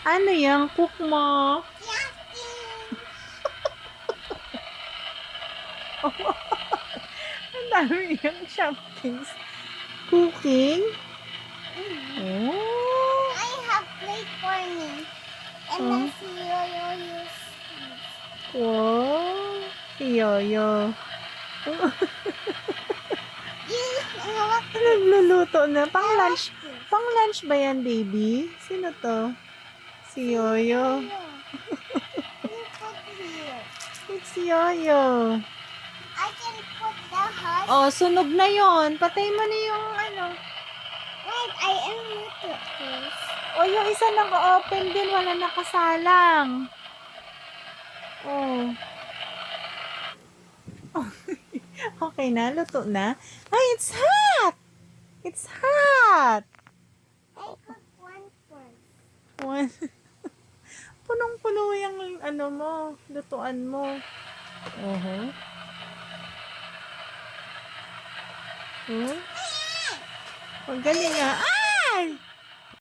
Ano yan? Cook mo? Ang dami yung Shopkins. Cooking? Oh. I have plate for me. And Oh. then see you use. Wow. Si Yoyo. What? Nagluluto na. Pang lunch ba yan, baby? Sino to? Si Yoyo. You put here. It's Yoyo. I can put the heart. Oh, sunog na yon. Patay mo na yung ano. Wait, I am with it, please. Oh, yung isa naka-open din. Wala nakasalang. Oh. Okay na, luto na. Ay, it's hot! It's hot! I put one first. One. Punong-puno yung ano mo, lutuan mo. Oh. Ang galing ah. Ay!